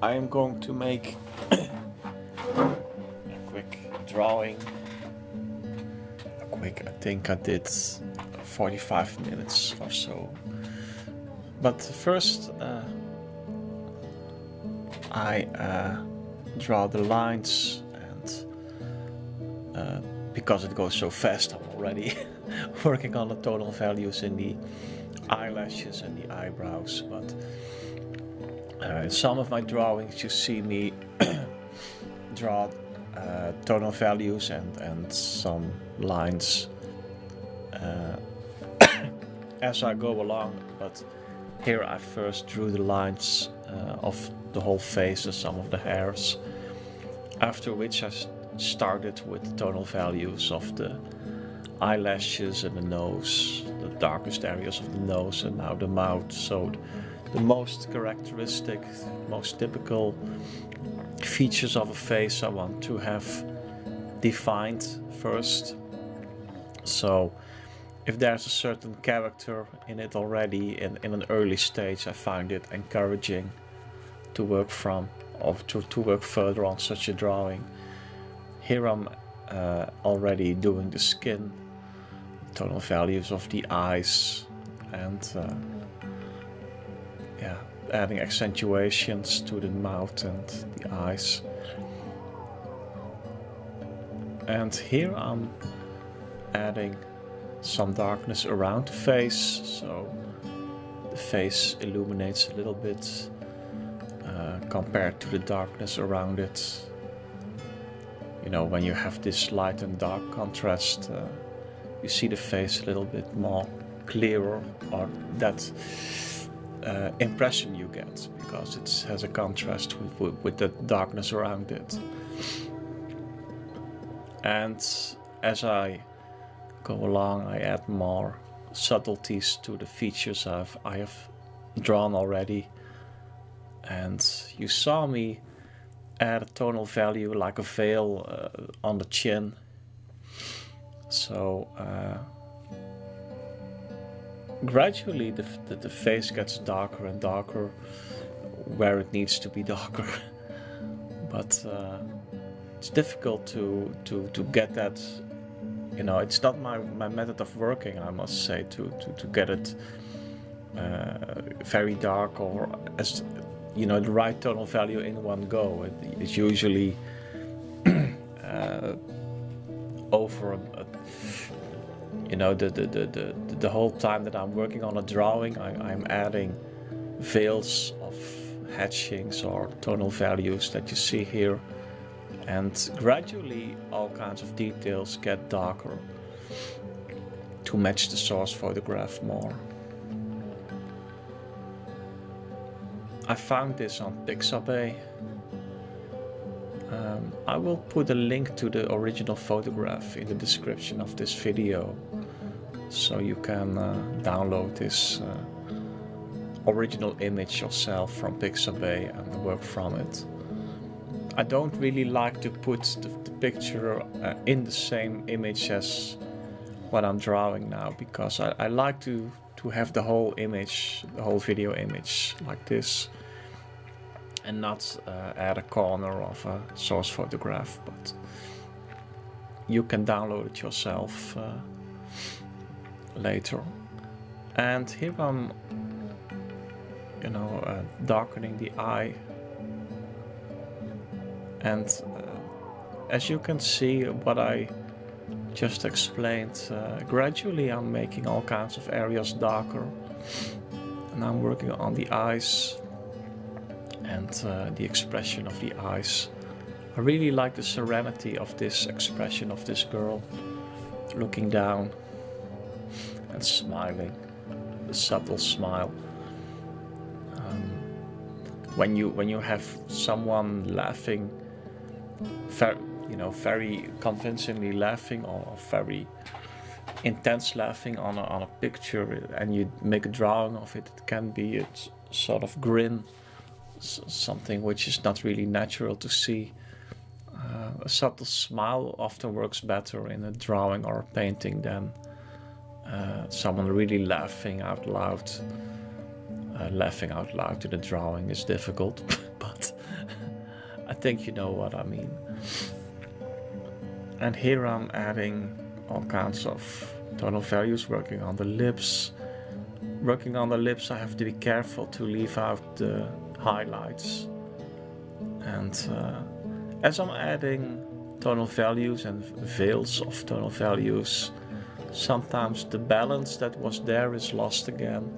I am going to make a quick drawing. I think I did 45 minutes or so. But first I draw the lines, and because it goes so fast, I'm already working on the tonal values in the eyelashes and the eyebrows. But in some of my drawings you see me draw tonal values and some lines as I go along, but here I first drew the lines of the whole face and some of the hairs, after which I started with the tonal values of the eyelashes and the nose, the darkest areas of the nose, and now the mouth. So the most characteristic, most typical features of a face I want to have defined first. So if there's a certain character in it already in an early stage, I find it encouraging to work from, or to work further on such a drawing. Here I'm already doing the skin, tonal values of the eyes, and adding accentuations to the mouth and the eyes. And here I'm adding some darkness around the face, so the face illuminates a little bit compared to the darkness around it. You know, when you have this light and dark contrast, you see the face a little bit more clearer, or that impression you get, because it has a contrast with the darkness around it. And as I go along, I add more subtleties to the features I have drawn already. And you saw me add a tonal value like a veil on the chin. So gradually the face gets darker and darker where it needs to be darker. But it's difficult to get that. You know, it's not my method of working, I must say, to get it very dark, or, as you know, the right tonal value in one go. It's usually over you know, the whole time that I'm working on a drawing, I'm adding veils of hatchings or tonal values that you see here. And gradually all kinds of details get darker to match the source photograph more. I found this on Pixabay. I will put a link to the original photograph in the description of this video, so you can download this original image yourself from Pixabay and work from it. I don't really like to put the picture in the same image as what I'm drawing now, because I like to have the whole image, the whole video image like this, and not add a corner of a source photograph. But you can download it yourself later. And here I'm, you know, darkening the eye. And as you can see, what I just explained, gradually I'm making all kinds of areas darker, and I'm working on the eyes and the expression of the eyes. I really like the serenity of this expression of this girl looking down and smiling, the subtle smile. When you have someone laughing, very convincingly laughing, or very intense laughing on a picture, and you make a drawing of it, it can be a sort of grin, something which is not really natural to see. A subtle smile often works better in a drawing or a painting than someone really laughing out loud. Laughing out loud in a drawing is difficult, but I think you know what I mean. And here I'm adding all kinds of tonal values, working on the lips. Working on the lips, I have to be careful to leave out the highlights. And as I'm adding tonal values and veils of tonal values, sometimes the balance that was there is lost again.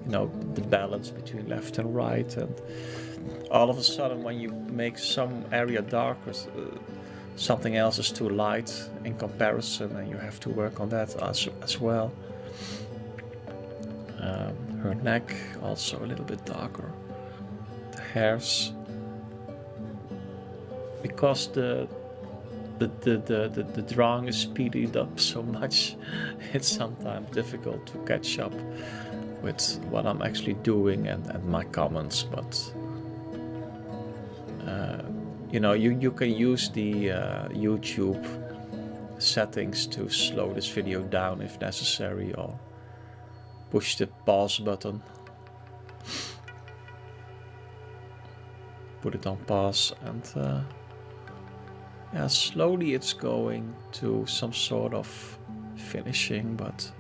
You know, the balance between left and right, and all of a sudden when you make some area darker, something else is too light in comparison, and you have to work on that as well. Her neck also a little bit darker. The hairs, because the drawing is speeded up so much, it's sometimes difficult to catch up with what I'm actually doing and my comments. But you know, you can use the YouTube settings to slow this video down if necessary, or push the pause button, put it on pause, and yeah, slowly it's going to some sort of finishing. But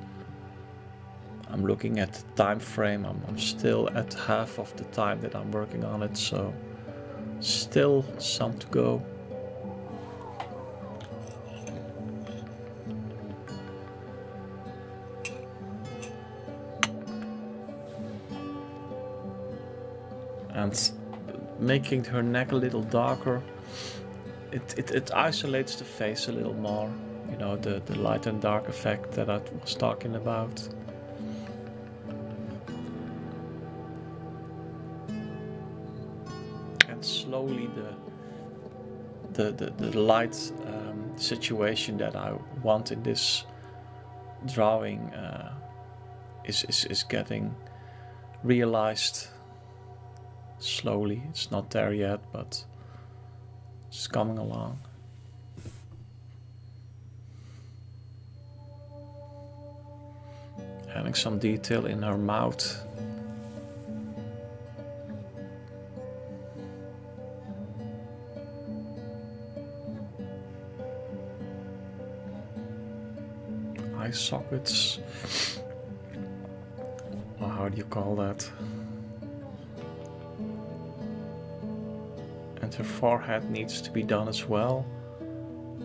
I'm looking at the time frame. I'm still at half of the time that I'm working on it, so still some to go. And making her neck a little darker, it isolates the face a little more. You know, the light and dark effect that I was talking about. And slowly the light situation that I want in this drawing is getting realized. Slowly, it's not there yet, but it's coming along. Adding some detail in her mouth. Eye sockets. Or how do you call that? And her forehead needs to be done as well,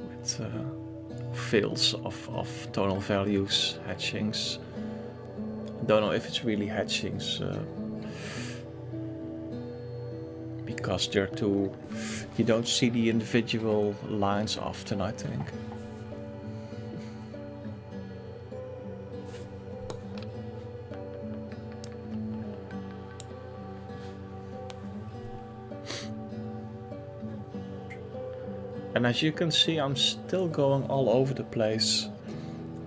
with fills of tonal values, hatchings. Don't know if it's really hatchings, because they're too, you don't see the individual lines often, I think. And as you can see, I'm still going all over the place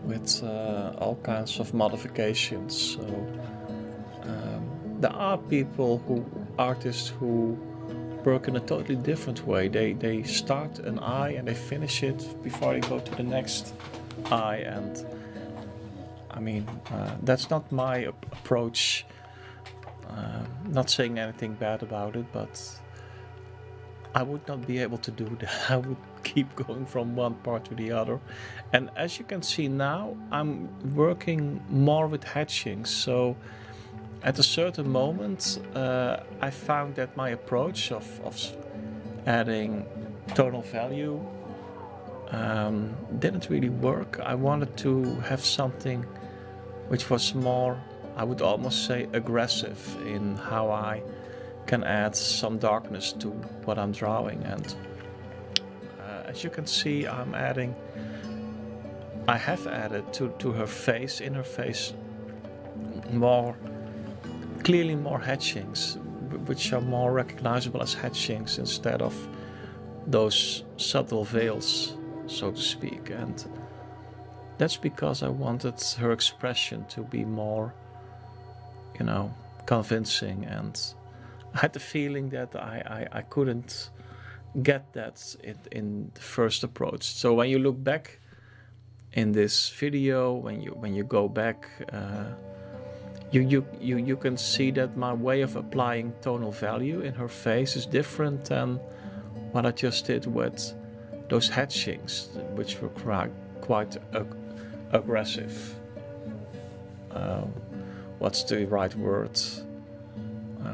with all kinds of modifications. So there are artists who work in a totally different way. They start an eye and they finish it before they go to the next eye. And I mean, that's not my approach. Not saying anything bad about it, but I would not be able to do that. I would keep going from one part to the other. And as you can see now, I'm working more with hatchings. So at a certain moment, I found that my approach of adding tonal value didn't really work. I wanted to have something which was more, I would almost say, aggressive in how I can add some darkness to what I'm drawing. And as you can see, I have added to her face, in her face, clearly more hatchings, which are more recognizable as hatchings instead of those subtle veils, so to speak. And that's because I wanted her expression to be more, you know, convincing, and I had the feeling that I couldn't get that in the first approach. So when you look back in this video, when you go back, you can see that my way of applying tonal value in her face is different than what I just did with those hatchings, which were quite aggressive. What's the right word?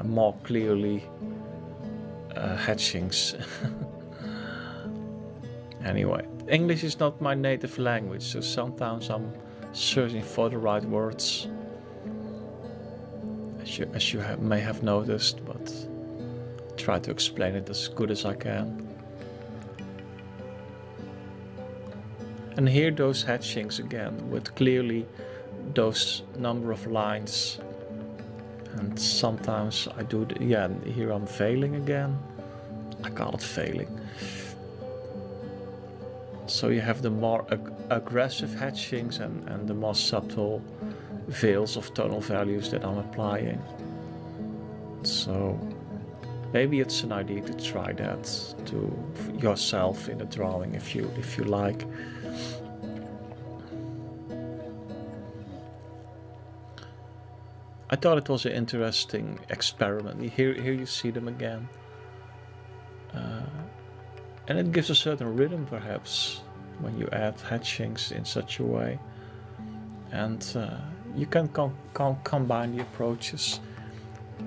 More clearly hatchings. Anyway, English is not my native language, so sometimes I'm searching for the right words, as you may have noticed, but I try to explain it as good as I can. And here those hatchings again, with clearly those number of lines. And sometimes I do, here I'm failing again. I call it failing. So you have the more aggressive hatchings and the more subtle veils of tonal values that I'm applying. So maybe it's an idea to try that to yourself in a drawing if you like. I thought it was an interesting experiment. Here you see them again. And it gives a certain rhythm, perhaps, when you add hatchings in such a way. And you can combine the approaches.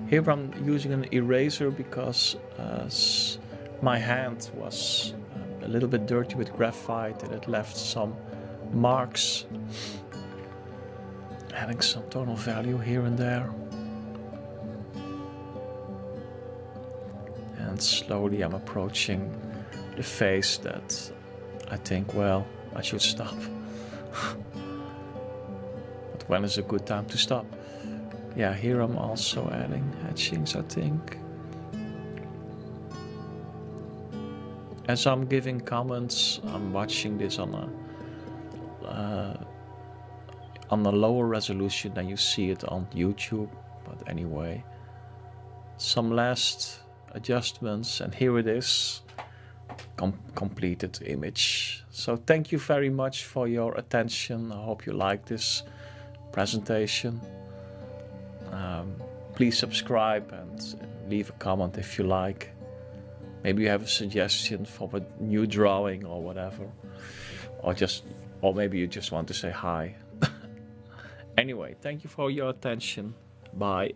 Here I'm using an eraser because my hand was a little bit dirty with graphite and it left some marks. Adding some tonal value here and there. And slowly I'm approaching the face that I think, well, I should stop. But when is a good time to stop? Yeah, here I'm also adding hatchings, I think. As I'm giving comments, I'm watching this on a lower resolution than you see it on YouTube. But anyway, some last adjustments, and here it is. Completed image. So thank you very much for your attention. I hope you like this presentation. Please subscribe and leave a comment if you like. Maybe you have a suggestion for a new drawing or whatever, or maybe you just want to say hi. Anyway, thank you for your attention. Bye.